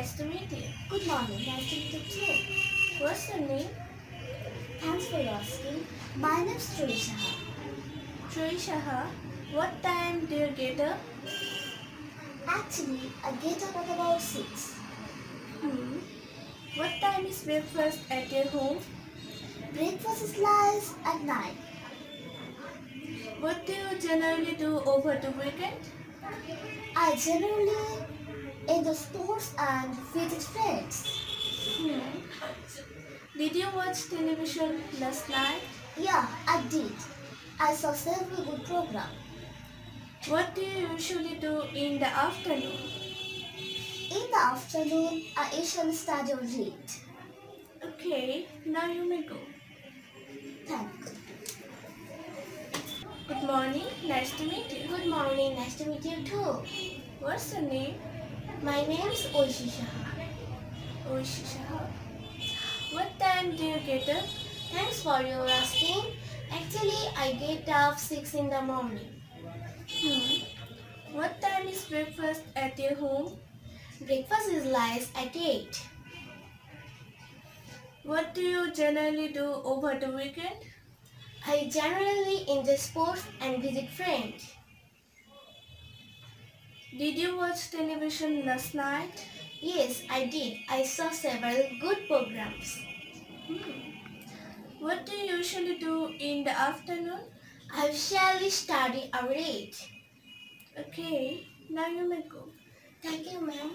nice to meet you. Good morning, nice to meet you too. What's your name? Thanks for asking. My name is Trisha. Trisha. What time do you get up? Actually, I get up at about 6. What time is breakfast at your home? Breakfast is lies at 9. What do you generally do over the weekend? I generally enjoy sports and visit friends. Did you watch television last night? Yeah, I did. I saw several good programs. What do you usually do in the afternoon? In the afternoon, I usually study or read. Okay, now you may go. Thanks. Good morning, nice to meet you. Good morning, nice to meet you too. What's your name? My name is Ahzee. Shisha. What time do you get up? Thanks for your asking. Actually, I get up 6 in the morning. What time is breakfast at your home? Breakfast is lies at 8. What do you generally do over the weekend? I generally enjoy sports and visit friends. Did you watch television last night? Yes, I did. I saw several good programs. What do you usually do in the afternoon? I usually study or read. Okay, now you may go. Thank you, ma'am.